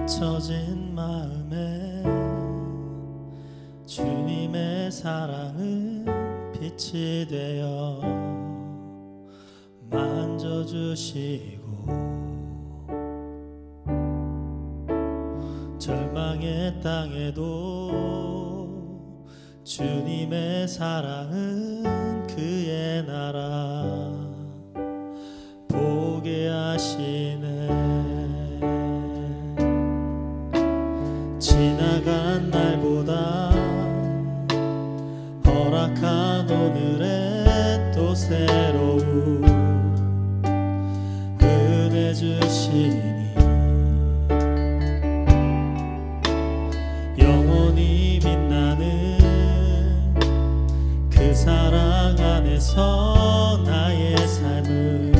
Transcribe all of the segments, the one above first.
잊혀진 마음에 주님의 사랑은 빛이 되어 만져주시고 절망의 땅에도 주님의 사랑은 그의 나라 보게 하시네. 지나간 날보다 허락한 오늘에 또 새로운 은혜 주시니 영원히 빛나는 그 사랑 안에서 나의 삶은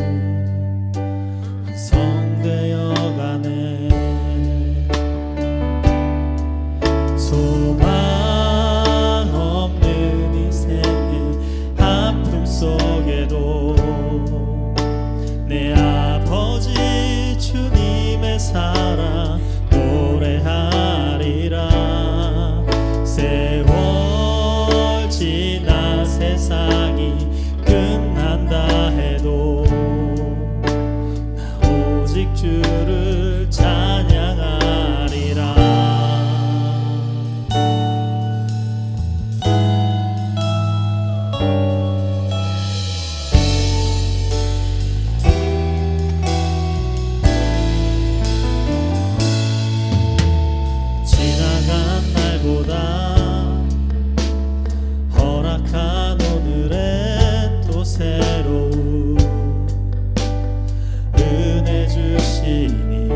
완성되어 가네. 소망 없는 인생의 아픔 속에도 내 아버지 주님의 사랑 노래하리라. 세월 지나 세상이 끝난다 해도 나 오직 주를 찬양하리라. 지나간 날보다 허락한 오늘에 또 새로운 은혜 주시니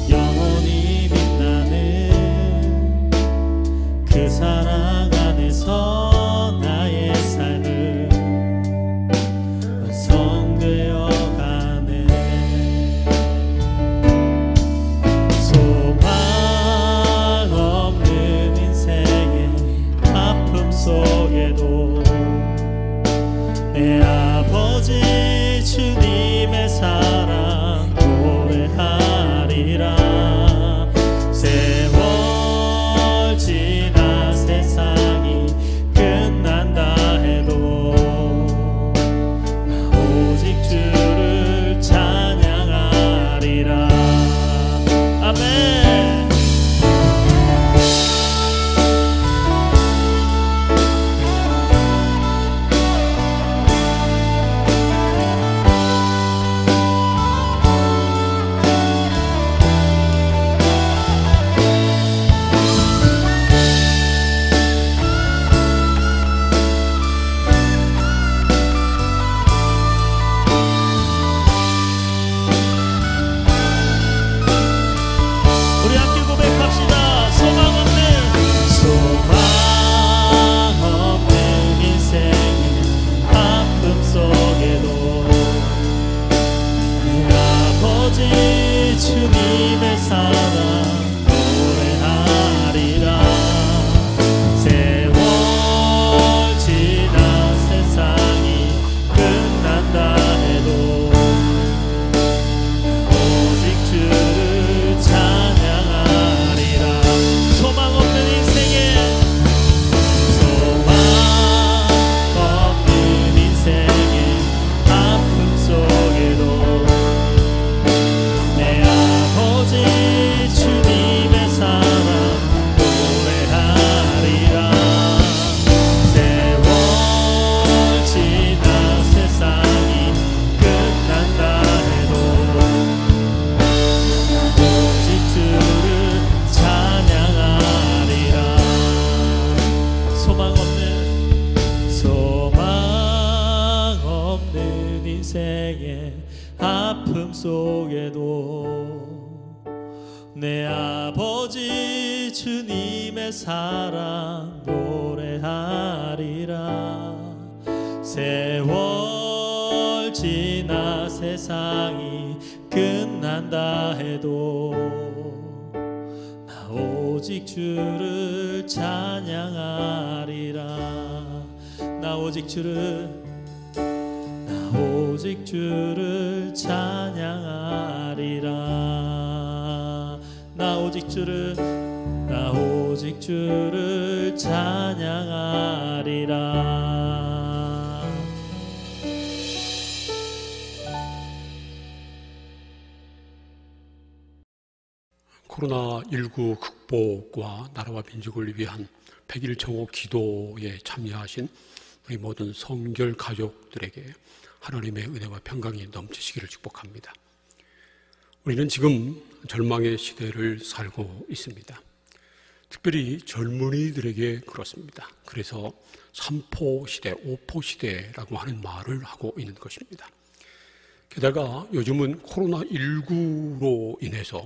영원히 빛나는 그 사랑 안에서 나의 삶은 완성되어 가네. 소망 없는 인생의 아픔 속에도 내 아버지 주님의 사랑 노래하리라. 세월 지나 세상이 끝난다 해도 나 오직 주를 찬양하리라. 아멘. 우리 함께 고백합시다. 소망 없는 인생의 아픔 속에도 내 아버지 주님의 사랑 노래하리라. 세월 지나 세상이 끝난다 해도 오직 주를 찬양하리라. 소망 없는 인생의 아픔 속에도 내 아버지 주님의 사랑 노래하리라. 세월 지나 세상이 끝난다 해도 오직 주를 찬양하리라. 소망 없는 인생의 아픔 속에도 내 아버지 주님의 사랑 노래하리라. 세월 지나 세상이 끝난다 해도 나 오직 주를 찬양하리라. 나 오직 주를 찬양하리라. 오직 주를 찬양하리라. 코로나19 극복과 나라와 민족을 위한 100일 정오 기도에 참여하신 우리 모든 성결 가족들에게 하나님의 은혜와 평강이 넘치시기를 축복합니다. 우리는 지금 절망의 시대를 살고 있습니다. 특별히 젊은이들에게 그렇습니다. 그래서 3포 시대, 5포 시대라고 하는 말을 하고 있는 것입니다. 게다가 요즘은 코로나19로 인해서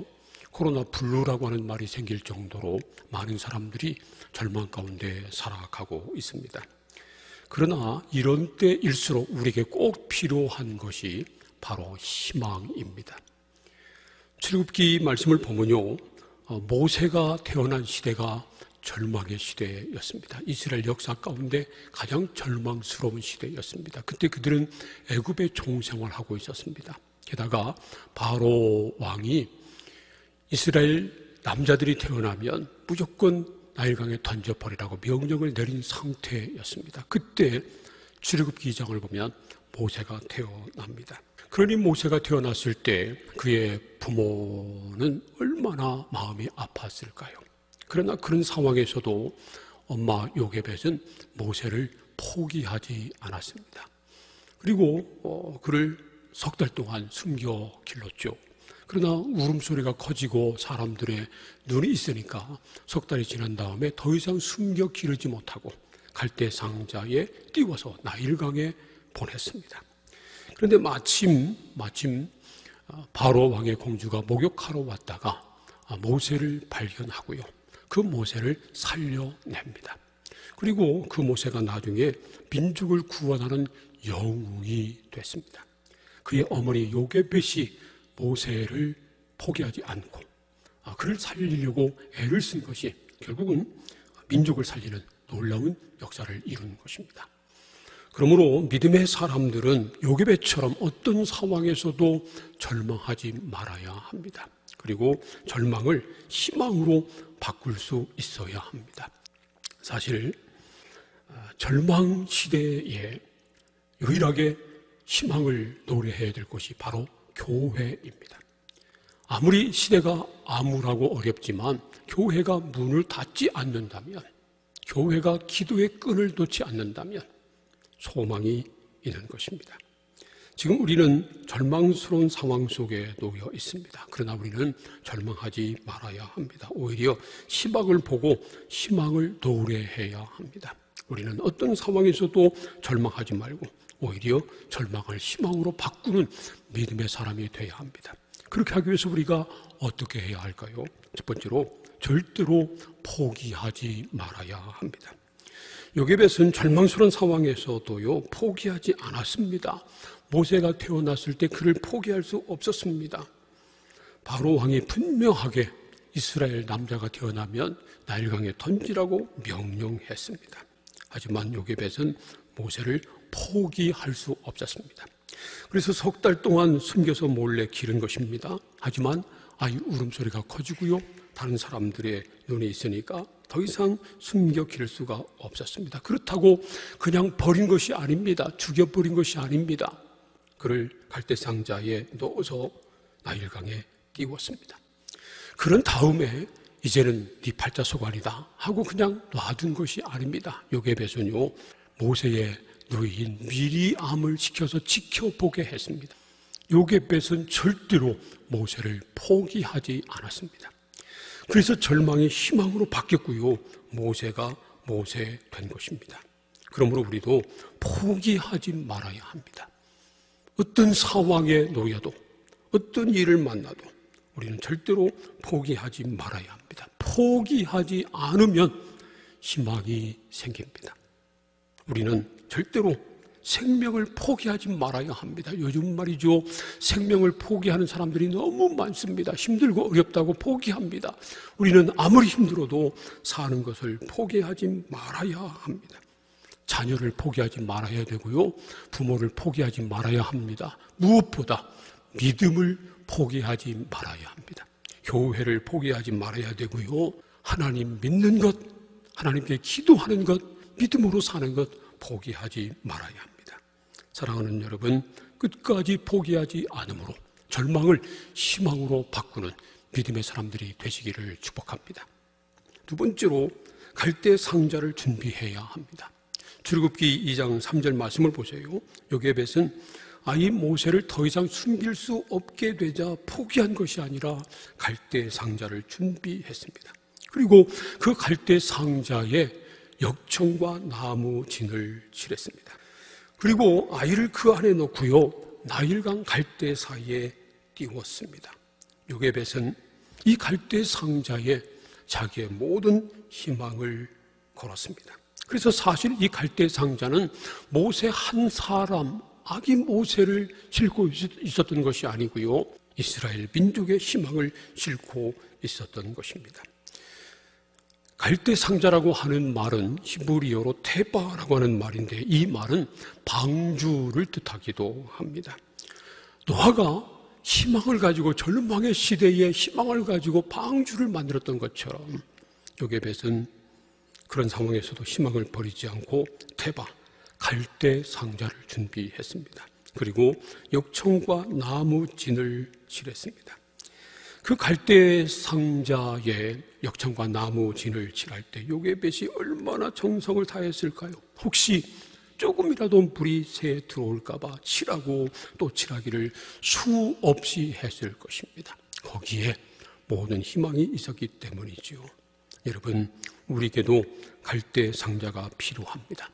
코로나 블루라고 하는 말이 생길 정도로 많은 사람들이 절망 가운데 살아가고 있습니다. 그러나 이런 때일수록 우리에게 꼭 필요한 것이 바로 희망입니다. 출애굽기 말씀을 보면요, 모세가 태어난 시대가 절망의 시대였습니다. 이스라엘 역사 가운데 가장 절망스러운 시대였습니다. 그때 그들은 애굽의 종생활하고 있었습니다. 게다가 바로 왕이 이스라엘 남자들이 태어나면 무조건 나일강에 던져버리라고 명령을 내린 상태였습니다. 그때 출애굽기 2장을 보면 모세가 태어납니다. 그러니 모세가 태어났을 때 그의 부모는 얼마나 마음이 아팠을까요? 그러나 그런 상황에서도 엄마 요게벳은 모세를 포기하지 않았습니다. 그리고 그를 석 달 동안 숨겨 길렀죠. 그러나 울음소리가 커지고 사람들의 눈이 있으니까 석 달이 지난 다음에 더 이상 숨겨 기르지 못하고 갈대 상자에 띄워서 나일강에 보냈습니다. 그런데 마침 바로 왕의 공주가 목욕하러 왔다가 모세를 발견하고요. 그 모세를 살려냅니다. 그리고 그 모세가 나중에 민족을 구원하는 영웅이 됐습니다. 그의 어머니 요게벳이 모세를 포기하지 않고 그를 살리려고 애를 쓴 것이 결국은 민족을 살리는 놀라운 역사를 이룬 것입니다. 그러므로 믿음의 사람들은 요게벳처럼 어떤 상황에서도 절망하지 말아야 합니다. 그리고 절망을 희망으로 바꿀 수 있어야 합니다. 사실 절망 시대에 유일하게 희망을 노래해야 될 것이 바로 교회입니다. 아무리 시대가 암울하고 어렵지만 교회가 문을 닫지 않는다면, 교회가 기도의 끈을 놓지 않는다면 소망이 있는 것입니다. 지금 우리는 절망스러운 상황 속에 놓여 있습니다. 그러나 우리는 절망하지 말아야 합니다. 오히려 희망을 보고 희망을 노래해야 합니다. 우리는 어떤 상황에서도 절망하지 말고 오히려 절망을 희망으로 바꾸는 믿음의 사람이 되어야 합니다. 그렇게 하기 위해서 우리가 어떻게 해야 할까요? 첫 번째로 절대로 포기하지 말아야 합니다. 요게벳은 절망스러운 상황에서도요 포기하지 않았습니다. 모세가 태어났을 때 그를 포기할 수 없었습니다. 바로 왕이 분명하게 이스라엘 남자가 태어나면 나일강에 던지라고 명령했습니다. 하지만 요게벳은 모세를 포기할 수 없었습니다. 그래서 석 달 동안 숨겨서 몰래 기른 것입니다. 하지만 아이 울음소리가 커지고요, 다른 사람들의 눈에 있으니까 더 이상 숨겨 기를 수가 없었습니다. 그렇다고 그냥 버린 것이 아닙니다. 죽여버린 것이 아닙니다. 그를 갈대상자에 넣어서 나일강에 띄웠습니다. 그런 다음에 이제는 네 팔자소관이다 하고 그냥 놔둔 것이 아닙니다. 요게벳은요 모세의 누이인 미리암을 시켜서 지켜보게 했습니다. 요게벳은 절대로 모세를 포기하지 않았습니다. 그래서 절망이 희망으로 바뀌었고요, 모세가 모세 된 것입니다. 그러므로 우리도 포기하지 말아야 합니다. 어떤 상황에 놓여도 어떤 일을 만나도 우리는 절대로 포기하지 말아야 합니다. 포기하지 않으면 희망이 생깁니다. 우리는 절대로 생명을 포기하지 말아야 합니다. 요즘 말이죠, 생명을 포기하는 사람들이 너무 많습니다. 힘들고 어렵다고 포기합니다. 우리는 아무리 힘들어도 사는 것을 포기하지 말아야 합니다. 자녀를 포기하지 말아야 되고요, 부모를 포기하지 말아야 합니다. 무엇보다 믿음을 포기하지 말아야 합니다. 교회를 포기하지 말아야 되고요. 하나님 믿는 것, 하나님께 기도하는 것, 믿음으로 사는 것 포기하지 말아야 합니다. 사랑하는 여러분, 끝까지 포기하지 않으므로 절망을 희망으로 바꾸는 믿음의 사람들이 되시기를 축복합니다. 두 번째로 갈대 상자를 준비해야 합니다. 출애굽기 2장 3절 말씀을 보세요. 요게벳은 아이 모세를 더 이상 숨길 수 없게 되자 포기한 것이 아니라 갈대 상자를 준비했습니다. 그리고 그 갈대 상자에 역청과 나무 진을 칠했습니다. 그리고 아이를 그 안에 넣고요, 나일강 갈대 사이에 띄웠습니다. 요게벳은 이 갈대 상자에 자기의 모든 희망을 걸었습니다. 그래서 사실 이 갈대 상자는 모세 한 사람, 아기 모세를 싣고 있었던 것이 아니고요, 이스라엘 민족의 희망을 싣고 있었던 것입니다. 갈대 상자라고 하는 말은 히브리어로 테바라고 하는 말인데, 이 말은 방주를 뜻하기도 합니다. 노아가 희망을 가지고, 절망의 시대에 희망을 가지고 방주를 만들었던 것처럼 요게벳은 그런 상황에서도 희망을 버리지 않고 테바, 갈대 상자를 준비했습니다. 그리고 역청과 나무 진을 칠했습니다. 그 갈대 상자에 역청과 나무 진을 칠할 때 요게벳이 얼마나 정성을 다했을까요? 혹시 조금이라도 불이 새에 들어올까 봐 칠하고 또 칠하기를 수없이 했을 것입니다. 거기에 모든 희망이 있었기 때문이지요. 여러분, 우리에게도 갈대 상자가 필요합니다.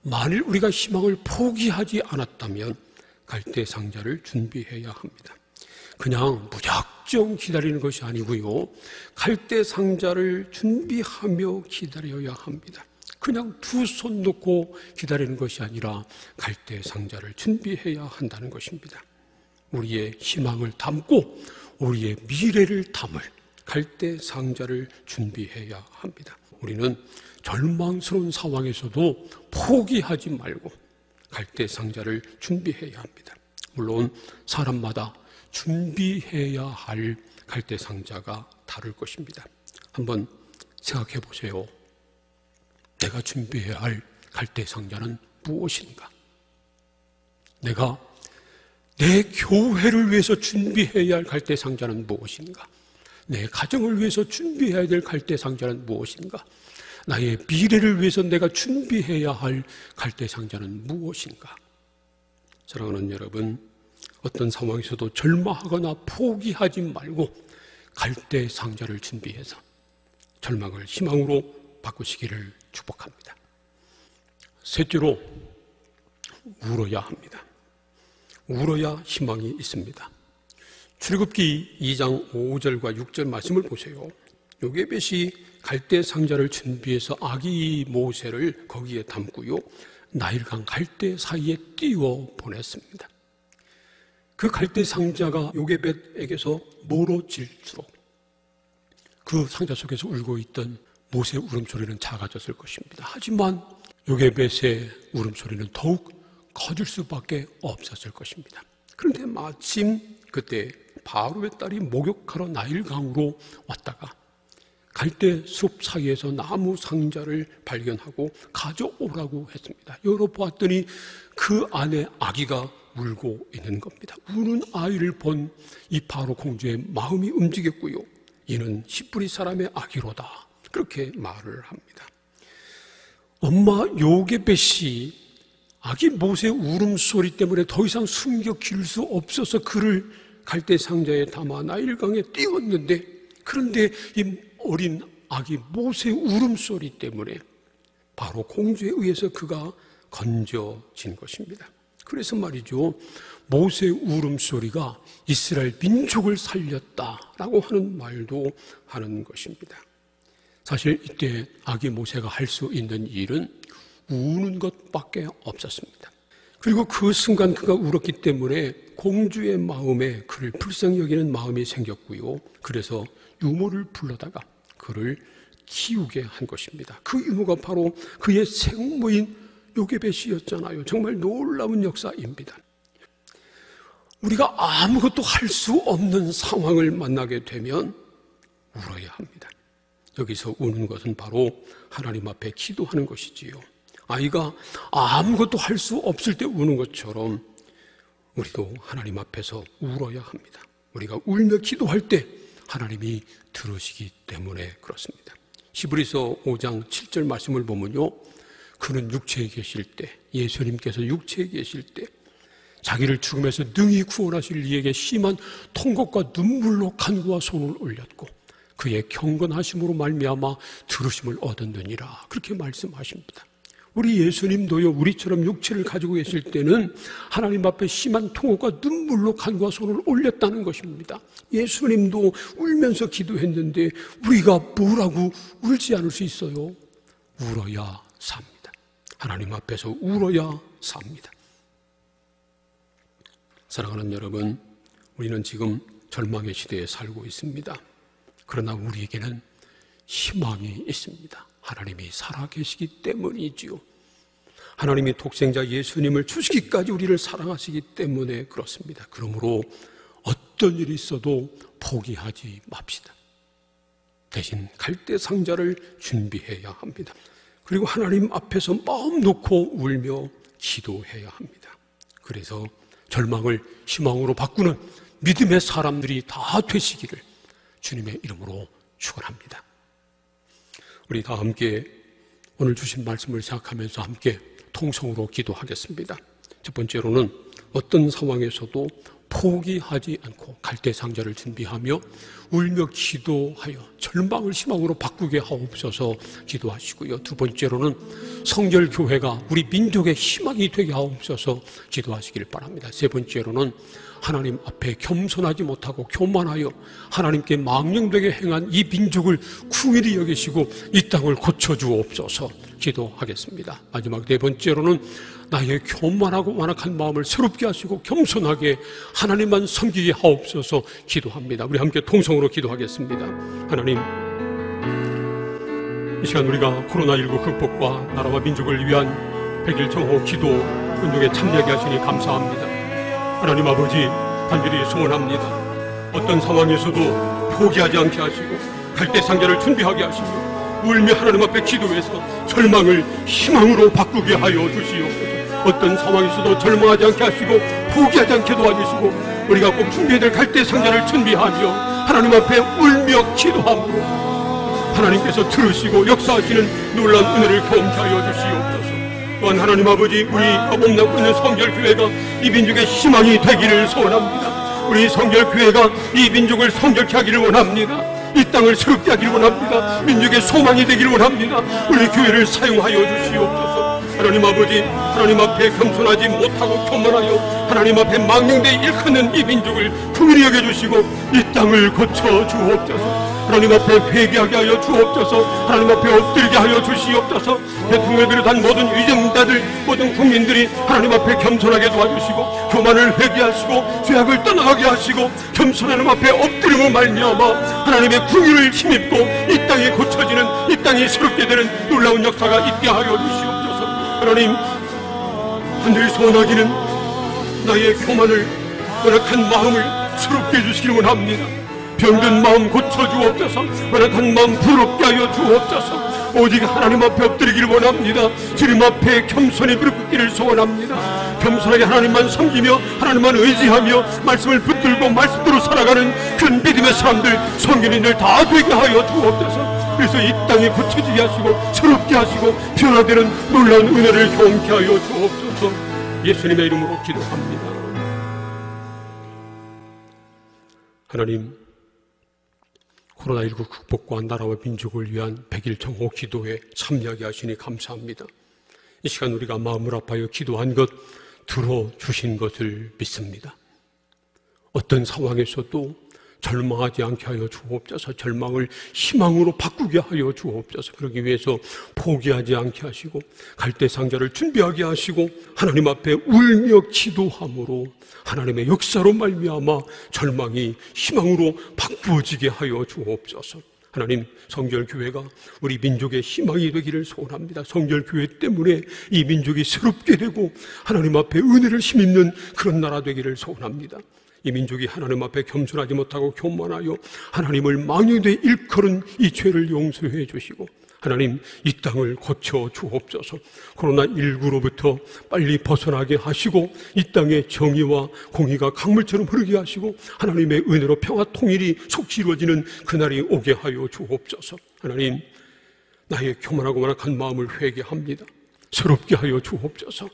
만일 우리가 희망을 포기하지 않았다면 갈대 상자를 준비해야 합니다. 그냥 무작정 기다리는 것이 아니고요, 갈대 상자를 준비하며 기다려야 합니다. 그냥 두 손 놓고 기다리는 것이 아니라 갈대 상자를 준비해야 한다는 것입니다. 우리의 희망을 담고 우리의 미래를 담을 갈대 상자를 준비해야 합니다. 우리는 절망스러운 상황에서도 포기하지 말고 갈대 상자를 준비해야 합니다. 물론 사람마다 준비해야 할 갈대 상자가 다를 것입니다. 한번 생각해 보세요. 내가 준비해야 할 갈대 상자는 무엇인가? 내가 내 교회를 위해서 준비해야 할 갈대 상자는 무엇인가? 내 가정을 위해서 준비해야 될 갈대 상자는 무엇인가? 나의 미래를 위해서 내가 준비해야 할 갈대 상자는 무엇인가? 사랑하는 여러분, 어떤 상황에서도 절망하거나 포기하지 말고 갈대 상자를 준비해서 절망을 희망으로 바꾸시기를 축복합니다. 셋째로, 울어야 합니다. 울어야 희망이 있습니다. 출애굽기 2장 5절과 6절 말씀을 보세요. 요게벳이 갈대 상자를 준비해서 아기 모세를 거기에 담고요, 나일강 갈대 사이에 띄워 보냈습니다. 그 갈대 상자가 요게벳에게서 멀어질수록 그 상자 속에서 울고 있던 모세의 울음소리는 작아졌을 것입니다. 하지만 요게벳의 울음소리는 더욱 커질 수밖에 없었을 것입니다. 그런데 마침 그때 바로의 딸이 목욕하러 나일강으로 왔다가 갈대 숲 사이에서 나무 상자를 발견하고 가져오라고 했습니다. 열어보았더니 그 안에 아기가 울고 있는 겁니다. 우는 아이를 본 이 바로 공주의 마음이 움직였고요, 이는 히브리 사람의 아기로다, 그렇게 말을 합니다. 엄마 요게벳이 아기 모세의 울음소리 때문에 더 이상 숨겨 기를 수 없어서 그를 갈대 상자에 담아 나일강에 띄웠는데, 그런데 이 어린 아기 모세의 울음소리 때문에 바로 공주에 의해서 그가 건져진 것입니다. 그래서 말이죠, 모세의 울음소리가 이스라엘 민족을 살렸다라고 하는 말도 하는 것입니다. 사실 이때 아기 모세가 할 수 있는 일은 우는 것밖에 없었습니다. 그리고 그 순간 그가 울었기 때문에 공주의 마음에 그를 불쌍히 여기는 마음이 생겼고요, 그래서 유모를 불러다가 그를 키우게 한 것입니다. 그 유모가 바로 그의 생모인 요게벳이었잖아요. 정말 놀라운 역사입니다. 우리가 아무것도 할 수 없는 상황을 만나게 되면 울어야 합니다. 여기서 우는 것은 바로 하나님 앞에 기도하는 것이지요. 아이가 아무것도 할 수 없을 때 우는 것처럼 우리도 하나님 앞에서 울어야 합니다. 우리가 울며 기도할 때 하나님이 들으시기 때문에 그렇습니다. 히브리서 5장 7절 말씀을 보면요, 그는 육체에 계실 때, 예수님께서 육체에 계실 때 자기를 죽음에서 능히 구원하실 이에게 심한 통곡과 눈물로 간구와 손을 올렸고 그의 경건하심으로 말미암아 들으심을 얻었느니라, 그렇게 말씀하십니다. 우리 예수님도요, 우리처럼 육체를 가지고 계실 때는 하나님 앞에 심한 통곡과 눈물로 간구와 손을 올렸다는 것입니다. 예수님도 울면서 기도했는데 우리가 뭐라고 울지 않을 수 있어요? 울어야 삽니다. 하나님 앞에서 울어야 삽니다. 사랑하는 여러분, 우리는 지금 절망의 시대에 살고 있습니다. 그러나 우리에게는 희망이 있습니다. 하나님이 살아계시기 때문이지요. 하나님이 독생자 예수님을 주시기까지 우리를 사랑하시기 때문에 그렇습니다. 그러므로 어떤 일이 있어도 포기하지 맙시다. 대신 갈대 상자를 준비해야 합니다. 그리고 하나님 앞에서 마음 놓고 울며 기도해야 합니다. 그래서 절망을 희망으로 바꾸는 믿음의 사람들이 다 되시기를 주님의 이름으로 축원합니다. 우리 다 함께 오늘 주신 말씀을 생각하면서 함께 통성으로 기도하겠습니다. 첫 번째로는 어떤 상황에서도 포기하지 않고 갈대 상자를 준비하며 울며 기도하여 절망을 희망으로 바꾸게 하옵소서 기도하시고요. 두 번째로는 성결교회가 우리 민족의 희망이 되게 하옵소서 기도하시기를 바랍니다. 세 번째로는 하나님 앞에 겸손하지 못하고 교만하여 하나님께 망령되게 행한 이 민족을 긍휼히 여기시고 이 땅을 고쳐주옵소서 기도하겠습니다. 마지막 네 번째로는 나의 교만하고 완악한 마음을 새롭게 하시고 겸손하게 하나님만 섬기게 하옵소서 기도합니다. 우리 함께 통성으로 기도하겠습니다. 하나님, 이 시간 우리가 코로나19 극복과 나라와 민족을 위한 100일 정호 기도 운동에 참여하게 하시니 감사합니다. 하나님 아버지, 간절히 소원합니다. 어떤 상황에서도 포기하지 않게 하시고 갈대 상자를 준비하게 하시고 울며 하나님 앞에 기도해서 절망을 희망으로 바꾸게 하여 주시옵소서. 어떤 상황에서도 절망하지 않게 하시고 포기하지 않게 도와주시고 우리가 꼭 준비해야 될 갈대 상자를 준비하며 하나님 앞에 울며 기도함으로 하나님께서 들으시고 역사하시는 놀라운 은혜를 경험케 하여 주시옵소서. 또한 하나님 아버지, 우리가 몸담고 있는 성결교회가 이 민족의 희망이 되기를 소원합니다. 우리 성결교회가 이 민족을 성결케 하기를 원합니다. 이 땅을 새롭게 하기를 원합니다. 민족의 소망이 되기를 원합니다. 우리 교회를 사용하여 주시옵소서. 하나님 아버지, 하나님 앞에 겸손하지 못하고 교만하여 하나님 앞에 망령되이 일컫는 이 민족을 긍휼히 여겨주시고 이 땅을 고쳐주옵소서. 하나님 앞에 회개하게 하여 주옵소서. 하나님 앞에 엎드리게 하여 주시옵소서. 대통령을 비롯한 모든 위정자들, 모든 국민들이 하나님 앞에 겸손하게 도와주시고 교만을 회개하시고 죄악을 떠나가게 하시고 겸손한 하나님 앞에 엎드림을 말미암아 하나님의 긍휼을 힘입고 이 땅이 고쳐지는, 이 땅이 새롭게 되는 놀라운 역사가 있게 하여 주시옵소서. 하나님, 하늘이 소원하기는 나의 교만을, 완악한 마음을 새롭게 해주시기를 원합니다. 병든 마음 고쳐주옵소서. 완악한 마음 부럽게 하여 주옵소서. 오직 하나님 앞에 엎드리기를 원합니다. 주님 앞에 겸손히 무릎 꿇기를 소원합니다. 겸손하게 하나님만 섬기며 하나님만 의지하며 말씀을 붙들고 말씀대로 살아가는 그런 믿음의 사람들, 성결인들 다 되게 하여 주옵소서. 그래서 이 땅에 고쳐지게 하시고 새롭게 하시고 변화되는 놀라운 은혜를 경험케 하여 주옵소서. 예수님의 이름으로 기도합니다. 하나님, 코로나19 극복과 나라와 민족을 위한 100일 정호 기도에 참여하게 하시니 감사합니다. 이 시간 우리가 마음을 아파요 기도한 것 들어주신 것을 믿습니다. 어떤 상황에서도 절망하지 않게 하여 주옵소서. 절망을 희망으로 바꾸게 하여 주옵소서. 그러기 위해서 포기하지 않게 하시고 갈대 상자를 준비하게 하시고 하나님 앞에 울며 기도함으로 하나님의 역사로 말미암아 절망이 희망으로 바꾸어지게 하여 주옵소서. 하나님, 성결교회가 우리 민족의 희망이 되기를 소원합니다. 성결교회 때문에 이 민족이 새롭게 되고 하나님 앞에 은혜를 힘입는 그런 나라 되기를 소원합니다. 이 민족이 하나님 앞에 겸손하지 못하고 교만하여 하나님을 망령되이 일컬은 이 죄를 용서해 주시고 하나님 이 땅을 고쳐 주옵소서. 코로나19로부터 빨리 벗어나게 하시고 이 땅에 정의와 공의가 강물처럼 흐르게 하시고 하나님의 은혜로 평화 통일이 속히 이루어지는 그날이 오게 하여 주옵소서. 하나님 나의 교만하고 만악한 마음을 회개합니다. 새롭게 하여 주옵소서.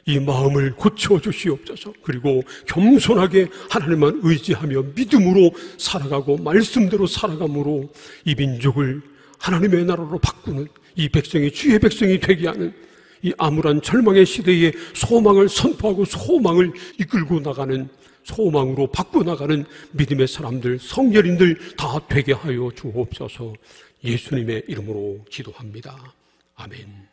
이 마음을 고쳐주시옵소서. 그리고 겸손하게 하나님만 의지하며 믿음으로 살아가고 말씀대로 살아감으로 이 민족을 하나님의 나라로 바꾸는 이 백성이 주의 백성이 되게 하는 이 암울한 절망의 시대에 소망을 선포하고 소망을 이끌고 나가는 소망으로 바꿔나가는 믿음의 사람들, 성결인들 다 되게 하여 주옵소서. 예수님의 이름으로 기도합니다. 아멘.